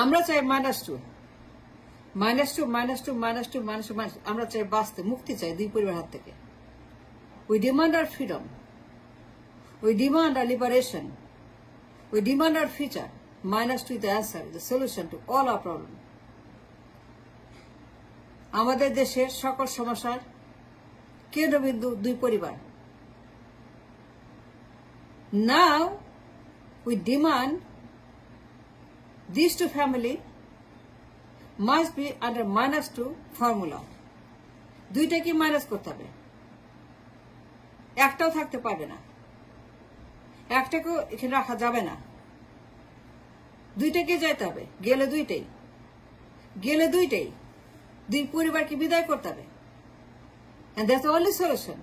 আমরা চাই -2 -2 -2 -2 -2 আমরা চাই বাঁচতে, মুক্তি চাই দুই পরিবার হাত থেকে। We demand our freedom, we demand our liberation, we demand our future. -2 is the answer, the solution to all our problem. আমাদের দেশের সকল সমস্যার কেন্দ্রবিন্দু দুই পরিবার। Now we demand these two family must be under -2 formula. দুইটাকে minus করতে হবে, একটাও থাকতে পারবে না, একটাকেও এখানে রাখা যাবে না, দুইটাকে যেতে হবে। গেলে দুইটাই দুই পরিবারকে বিদায় করতে হবে। And that's the only solution,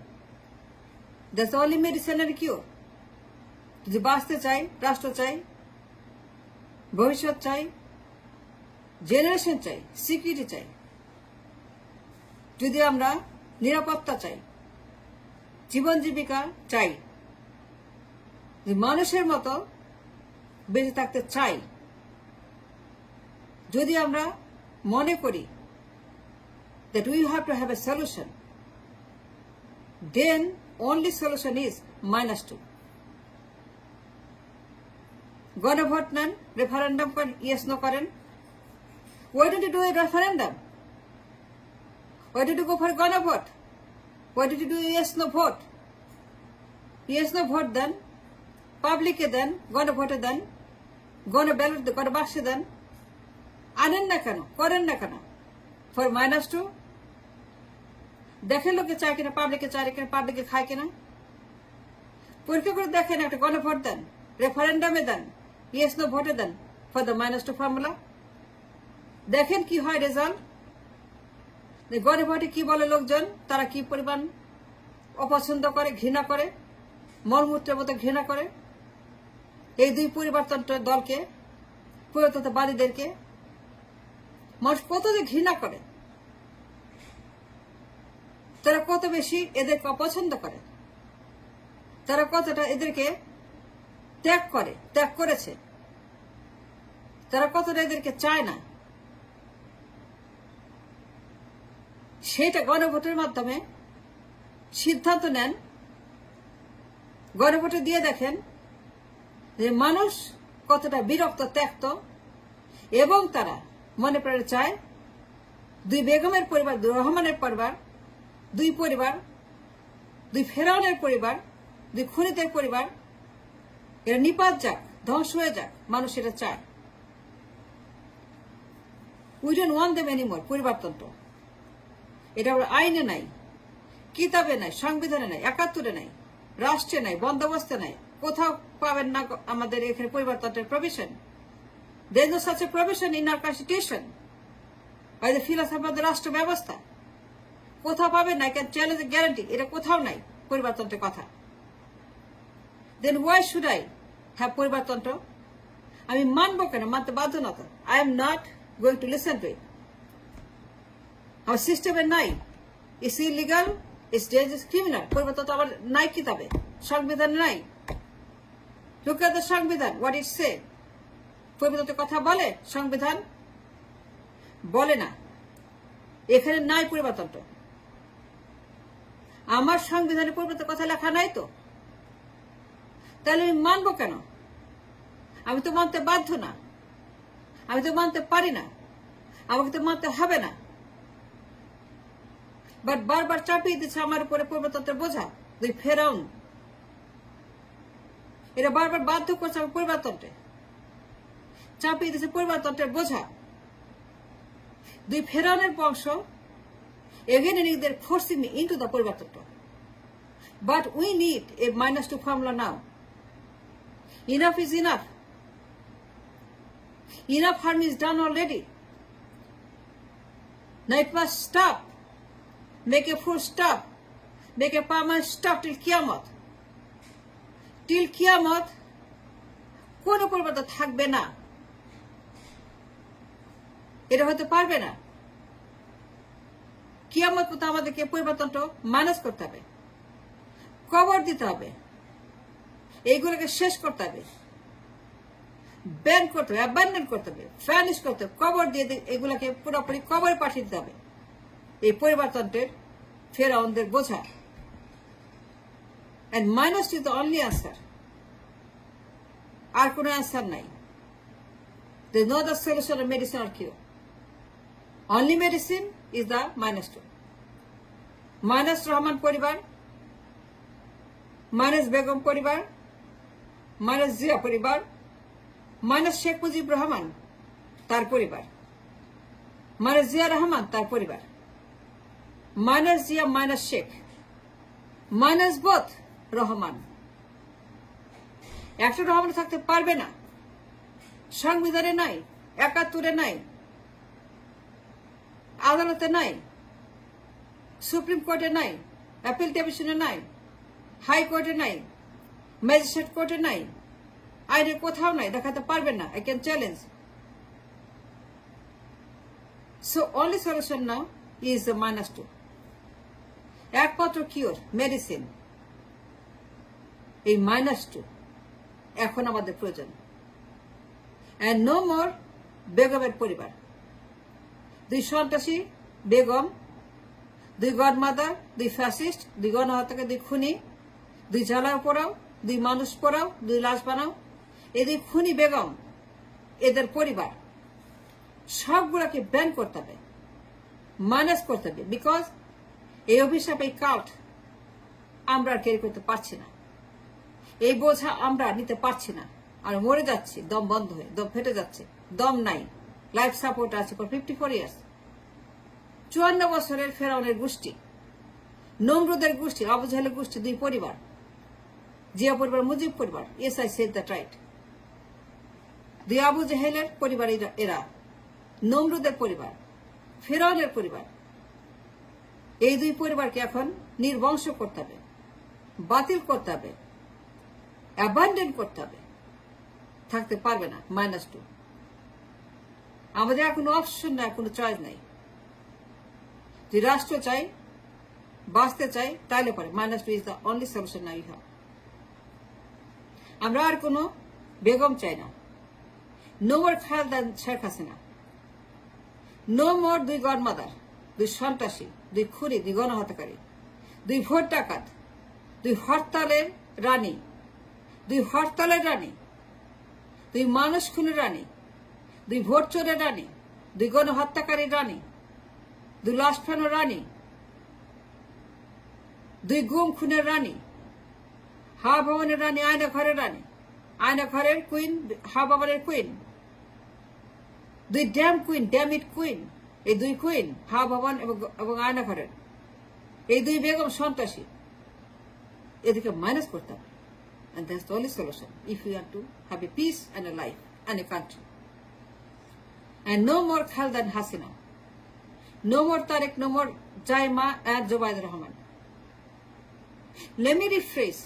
that's the only medicinary cure. যদি বাঁচতে চাই, রাষ্ট্র চাই, ভবিষ্যৎ চাই, জেনারেশন চাই, সিকিউরিটি চাই, যদি আমরা নিরাপত্তা চাই, জীবন জীবিকা চাই, মানুষের মতো বেঁচে থাকতে চাই, যদি আমরা মনে করি that we have to have a solution, then only solution is -2. গণভোট নেন, রেফারেন্ডাম করেন, ইয়েস নো করেন। Why don't you do a referendum? Why did you go for গণভোট? Why did you do yes no vote? Yes no vote দেন, পাবলিকে দেন, গণভোটে দেন, গণব্যালট গণবাক্সে দেন। আনেন না কেন, করেন না কেন? ফর -2 দেখেন লোকে চায় কিনা, পাবলিকে চায় কিনা, পাবলিকে খায় কিনা, পরীক্ষা করে দেখেন। একটা গণভোট দেন, রেফারেন্ডামে দেন, ইয়েস নো ভোটে দেন ফর দ্য -2 ফর্মুলা, দেখেন কি হয় রেজাল্ট। গণভোটে কি বলে লোকজন, তারা কি পরিমাণ অপছন্দ করে, ঘৃণা করে, মলমূত্রের মতো ঘৃণা করে এই দুই পরিবারতন্ত্র দলকে, পুরাতত্ত্ববাদীদেরকে। মানুষ কত যে ঘৃণা করে, তারা কত বেশি এদেরকে অপছন্দ করে, তারা কতটা এদেরকে ত্যাগ করেছে, তারা কতটা এদেরকে চায় না, সেটা গণভোটের মাধ্যমে সিদ্ধান্ত নেন। গণভোটে দিয়ে দেখেন যে মানুষ কতটা বিরক্ত, ত্যক্ত, এবং তারা মনে প্রাণে চায় দুই বেগমের পরিবার, দুই রহমানের পরিবার, দুই পরিবার, দুই ফেরাউনের পরিবার, দুই খুনিদের পরিবার এরা নিপাত যাক, ধ্বংস হয়ে যাক। মানুষ এটা চায়। We don't want them anymore. পরিবারতন্ত্র এটা আইনে নাই, কিতাবে নাই, সংবিধানে নাই, 71-এ নাই, রাষ্ট্রে নাই, বন্দোবস্তে নাই, কোথাও পাবেন না আমাদের এখানে পরিবারতন্ত্রের provision. There is no such a provision in our constitution by the philosophy of the রাষ্ট্র ব্যবস্থা। কোথাও পাবেন না, ক্যান চ্যালেঞ্জ গ্যারান্টি, এটা কোথাও নাই পরিবারতন্ত্রের কথা। Then why should I have পরিবারতন্ত্র? আমি মানবো কেন? মানতে বাধ্য না তো। I am not going to listen to it. আমার সিস্টেমে নাই, it's illegal, it's dangerous, criminal. পরিবারতন্ত্র আমার নাই কিতাবে, সংবিধানে নাই। Look at the সংবিধান, what it say? পরিবারতন্ত্রের কথা বলে সংবিধান? বলে না। এখানে নাই পরিবারতন্ত্র। আমার সংবিধানে পরিবারতন্ত্রের কথা লেখা নাই তো, তাহলে আমি মানবো কেন? আমি তো মানতে বাধ্য না, আমি তো মানতে পারি না, আমাকে তো মানতে হবে না। বাট বারবার চাপিয়ে দিচ্ছে আমার উপরে পরিবারতন্ত্রের বোঝা। দুই ফেরাউন এরা বারবার বাধ্য করছে আমার পরিবারতন্ত্রে, চাপিয়ে দিচ্ছে পরিবারতন্ত্রের বোঝা। দুই ফেরাউনের বংশ again and they're forcing me into the পরিবারতন্ত্র। But we need a -2 formula now. Enough is enough. Enough harm is done already. Now it must stop. Make a full stop. Make a permanent stop till Qiyamah. Till Qiyamah, কোন পরিবর্তন থাকবে না, এটা হতে পারবে না। কিয়ামত পর্যন্ত আমাদেরকে পরিবর্তনটা ম্যানেজ করতে হবে, কবর দিতে হবে, এইগুলোকে শেষ করতে হবে। ব্যান করতে হবে, অ্যাবান্ডন করতে হবে, ভ্যানিশ করতে হবে, কবর দিয়ে এগুলাকে পুরোপুরি কবরে পাঠিয়ে দিতে হবে। এই পরিবারতন্ত্রের ফেরাউনদের বোঝা। And minus is the only answer. আর কোনো অ্যান্সার নাই। There is no other solution of medicine or cure. Only medicine is the -2. Minus Rahman পরিবার, মাইনাস বেগম পরিবার, মাইনাস জিয়া পরিবার, মাইনাস শেখ মুজিব রহমান তার পরিবার, মাইনাস জিয়া রহমান তার পরিবার, minus Zia minus Sheikh, minus both Rahman. একটা রহমান থাকতে পারবে না। সংবিধানে নাই, ৭১-এ নাই, আদালতে নাই, সুপ্রিম কোর্টে নাই, অ্যাপিল ডিভিশনে নাই, হাইকোর্টে নাই, ম্যাজিস্ট্রেট কোর্টে নাই, আইনে কোথাও নাই, দেখাতে পারবেন না। I can challenge. So only solution now is the -2। একমাত্র কিওর মেডিসিন এই -2 এখন আমাদের প্রয়োজন। অ্যান্ড নো মোর বেগমের পরিবার, 2 সন্ত্রাসী বেগম, 2 গডমাদার, 2 ফ্যাসিস্ট, 2 গণহত্যাকে, 2 খুনি, 2 জ্বালাও পোড়াও, 2 মানুষ পোড়াও, 2 লাশ বানাও, এই 2 খুনি বেগম, এদের পরিবার সবগুলোকে ব্যান করতে হবে, মাইনাস করতে হবে। বিকজ এই অভিশাপ, এই কাল্ট আমরা আর ক্যারি করতে পারছি না। এই বোঝা আমরা নিতে পারছি না। আর মরে যাচ্ছি, দম বন্ধ হয়ে, দম ফেটে যাচ্ছে, দম নাই, লাইফ সাপোর্ট আছে ফর 54 ইয়ার্স। 54 বছরের ফেরাউনের গোষ্ঠী, নমরুদের গোষ্ঠী, আবু জাহেলের গোষ্ঠী, 2 পরিবার, জিয়া পরিবার, মুজিব পরিবার। Yes, I said that right. 2 Abu জাহেলের পরিবার এরা, নমরুদের পরিবার, ফেরাউনের পরিবার। এই 2 পরিবারকে এখন নির্বংশ করতে হবে, বাতিল করতে হবে, অ্যাবান্ডন করতে হবে। থাকতে পারবে না -2। আমাদের আর কোনো অপশন নাই, কোনো চয়েস নাই। যদি রাষ্ট্র চাই, বাঁচতে চাই, তাহলে পরে -2 is the only solution now you have. আমরা আর কোনো বেগম চাই না। No more Khaleda Sheikh Hasina, no more 2 godmother, 2 সন্ত্রাসী, 2 খুনি, 2 গণহত্যাকারী, 2 ভোট ডাকাত, 2 হরতালের রানী, 2 হরতালের রানী, 2 মানুষ খুনের রানী, 2 ভোট চোরের রানী, 2 গণহত্যাকারীর রানী, 2 লাশ ফেলানোর রানী, 2 গুম খুনের রানী, হাওয়া ভবনের রানী, আয়না ঘরের রানী, আয়না ঘরের কুইন, হাওয়া ভবনের queen, 2 damn queen, damn it queen. এই 2 কুইন, হাওয়া ভবন এবং আয়না ঘরের, এই 2 বেগম সন্ত্রাসী, এদিকে মাইনাস করতে হবে। And that's the only solution if we want to have a peace and a life and a country. And no more Khaleda and Hasina. No more Tariq, no more Jaima and Zubair Rahman. Let me rephrase.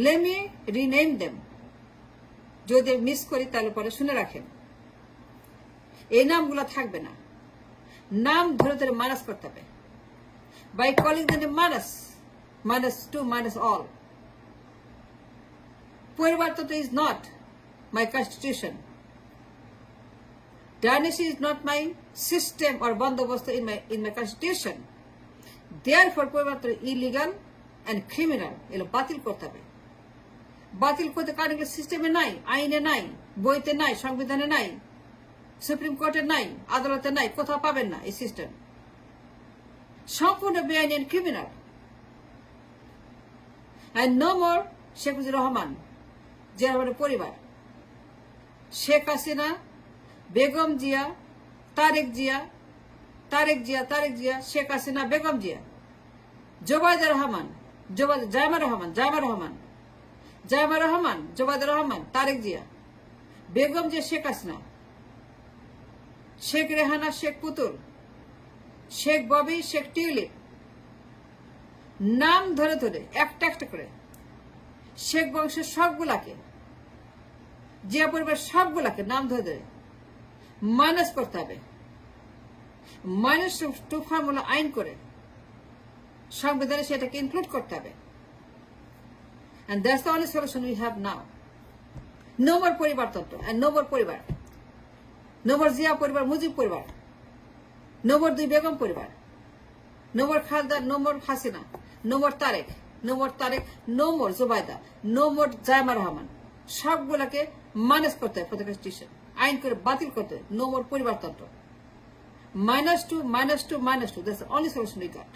Let me rename them. যদি miss করি তাহলে পরে শুনে রাখেন। এই নামগুলো থাকবে না। নাম ধরে ধরে মাইনাস করতে হবে। By calling them minus. -2, minus all. Purivartanta is not my constitution. Dynasty is not my system or bandobasta in my constitution. Therefore, Purivartanta is illegal and criminal. এগুলো বাতিল করতে হবে। বাতিল করতে কারণ সিস্টেমে নাই, আইনে নাই, বইতে নাই, সংবিধানে নাই, সুপ্রিম কোর্টে নাই, আদালতে নাই, কোথাও পাবেন না এই সিস্টেম। সম্পূর্ণ বেআইনি and criminal. And no more Sheikh Mujibur Rahman, জিয়ার পরিবার, শেখ হাসিনা, বেগম জিয়া, তারেক জিয়া, শেখ হাসিনা, বেগম জিয়া, জোবায়দা রহমান, জায়মা রহমান, জোবায়দা রহমান, তারেক জিয়া, বেগম জিয়া, শেখ হাসিনা, শেখ রেহানা, শেখ পুতুল, শেখ ববি, শেখ টিউলিপ। নাম ধরে ধরে একটা একটা করে শেখ বংশের সবগুলাকে, জিয়া পরিবার সবগুলাকে নাম ধরে ধরে মাইনাস করতে হবে। -2 ফর্মুলা আইন করে সংবিধানে সেটাকে ইনক্লুড করতে হবে। And that's the only solution we have now. No more পরিবারতন্ত্র, নো মোর পরিবার, নো মোর জিয়া পরিবার, মুজিব পরিবার, নো মোর 2 বেগম পরিবার, no more Khaleda, no more Hasina, no more Tarique, no more Zubaida, no more Zaima Rahman. সবগুলাকে মাইনাস করতে হয়, প্রত্যেকটা স্টেশন আইন করে বাতিল করতে হয়। নো মোর পরিবারতন্ত্র, -2, -2, -2, that's the only solution we got.